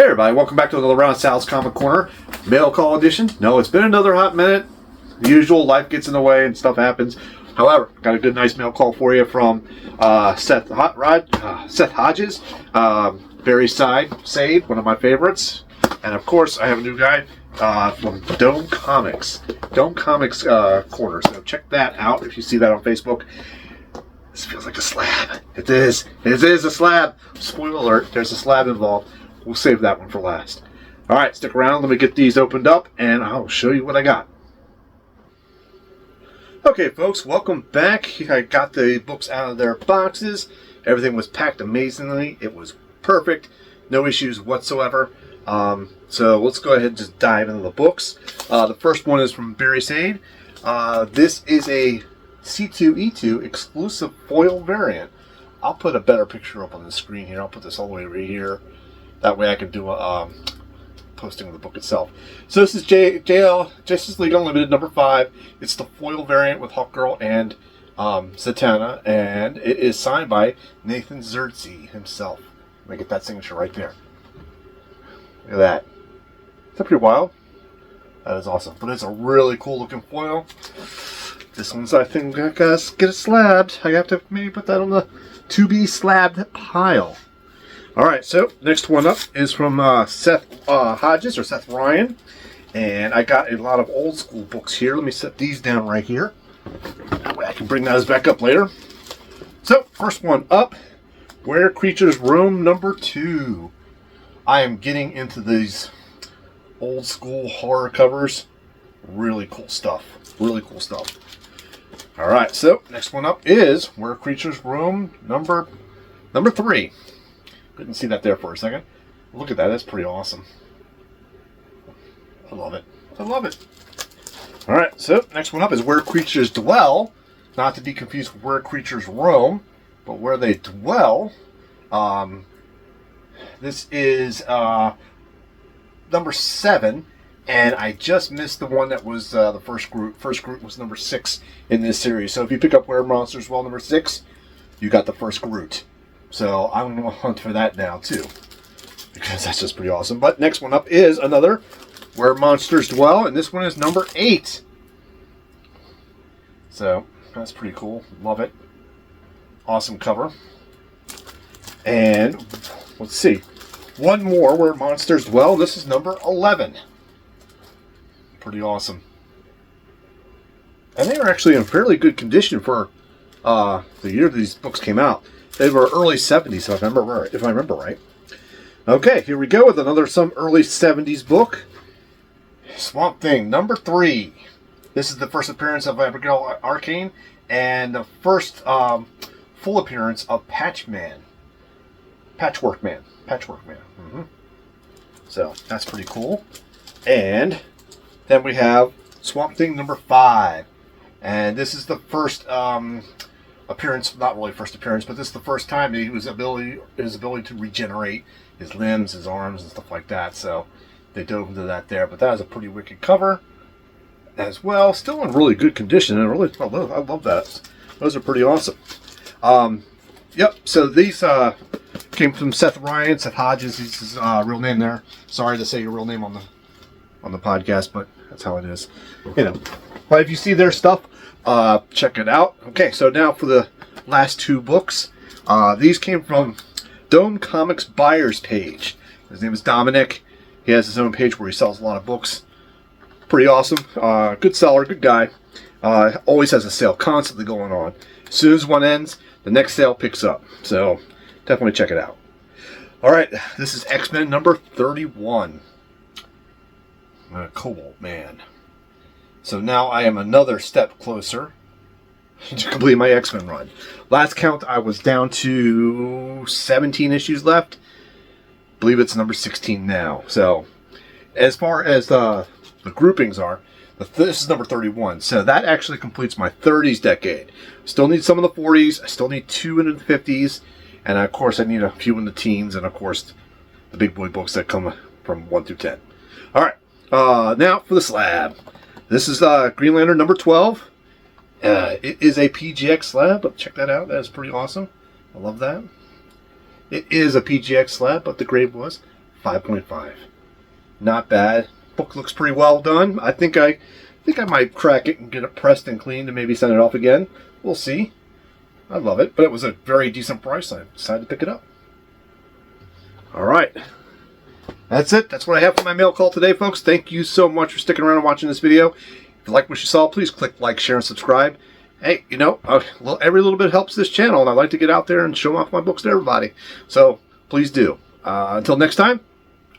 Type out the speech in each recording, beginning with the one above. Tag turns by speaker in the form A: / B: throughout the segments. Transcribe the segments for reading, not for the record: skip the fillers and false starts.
A: Hey everybody, welcome back to another round of Sal's Comic Corner, mail call edition. No, it's been another hot minute. The usual, life gets in the way and stuff happens. However, got a good nice mail call for you from Seth Hodges, Barry Sade, one of my favorites. And of course, I have a new guy from Dome Comics. Dome Comics Corner, so check that out if you see that on Facebook. This feels like a slab. It is a slab. Spoiler alert, there's a slab involved. We'll save that one for last. Alright, stick around. Let me get these opened up and I'll show you what I got. Okay, folks, welcome back. I got the books out of their boxes. Everything was packed amazingly. It was perfect. No issues whatsoever. So let's go ahead and just dive into the books. The first one is from Barry Sade. This is a C2E2 exclusive foil variant. I'll put a better picture up on the screen here. I'll put this all the way right here. That way I can do a posting of the book itself. So this is JL, Justice League Unlimited number 5. It's the foil variant with Hawkgirl and Zatanna, and it is signed by Nathan Zerzi himself. Let me get that signature right there. Look at that. Is that pretty wild? That is awesome. But it's a really cool looking foil. This one's, I think, I gotta get it slabbed. I have to maybe put that on the to be slabbed pile. Alright, so next one up is from Seth Hodges, or Seth Ryan. And I got a lot of old school books here. Let me set these down right here. That way I can bring those back up later. So, first one up, Where Creatures Roam number 2. I am getting into these old school horror covers. Really cool stuff. Really cool stuff. Alright, so next one up is Where Creatures Roam number 3. Couldn't see that there for a second. Look at that. That's pretty awesome. I love it. I love it. Alright, so next one up is Where Creatures Dwell. Not to be confused with Where Creatures Roam, but Where They Dwell. This is number 7, and I just missed the one that was the first group. First group was number 6 in this series. So if you pick up Where Monsters Dwell number 6, you got the first group. So I'm going to hunt for that now too, because that's just pretty awesome. But next one up is another Where Monsters Dwell, and this one is number 8. So that's pretty cool. Love it. Awesome cover. And let's see, one more Where Monsters Dwell. This is number 11. Pretty awesome. And they were actually in fairly good condition for the year these books came out. They were early 70s, if I remember right. Okay, here we go with another some early 70s book. Swamp Thing, number 3. This is the first appearance of Abigail Arcane, and the first full appearance of Patchwork Man. So, that's pretty cool. And then we have Swamp Thing number 5. And this is the first appearance, not really first appearance, but this is the first time he was his ability to regenerate his limbs, his arms, and stuff like that. So they dove into that there. But that is a pretty wicked cover as well. Still in really good condition, and I love that. Those are pretty awesome. Yep. So these came from Seth Ryan, Seth Hodges. He's his real name there. Sorry to say your real name on the podcast, but that's how it is. You know. But if you see their stuff, check it out. Okay, so now for the last 2 books. These came from Dome Comics buyer's page. His name is Dominic. He has his own page where he sells a lot of books. Pretty awesome. Good seller, good guy. Always has a sale constantly going on. As soon as one ends, the next sale picks up. So definitely check it out. Alright, this is X-Men number 31. Cobalt Man. So now I am another step closer to complete my X-Men run. Last count, I was down to 17 issues left. I believe it's number 16 now. So, as far as the groupings are, this is number 31. So that actually completes my 30s decade. Still need some of the 40s. I still need 2 in the 50s. And of course, I need a few in the teens. And of course, the big boy books that come from 1 through 10. Alright, now for the slab. This is Green Lantern number 12. It is a PGX slab, but check that out. That is pretty awesome. I love that. It is a PGX slab, but the grade was 5.5. Not bad. Book looks pretty well done. I think I might crack it and get it pressed and cleaned and maybe send it off again. We'll see. I love it, but it was a very decent price. I decided to pick it up. All right. That's it. That's what I have for my mail call today, folks. Thank you so much for sticking around and watching this video. If you like what you saw, please click like, share, and subscribe. Hey, you know, every little bit helps this channel, and I like to get out there and show off my books to everybody. So please do. Until next time,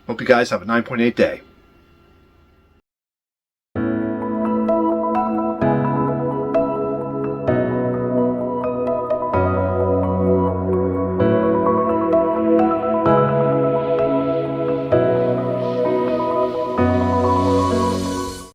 A: hope you guys have a 9.8 day.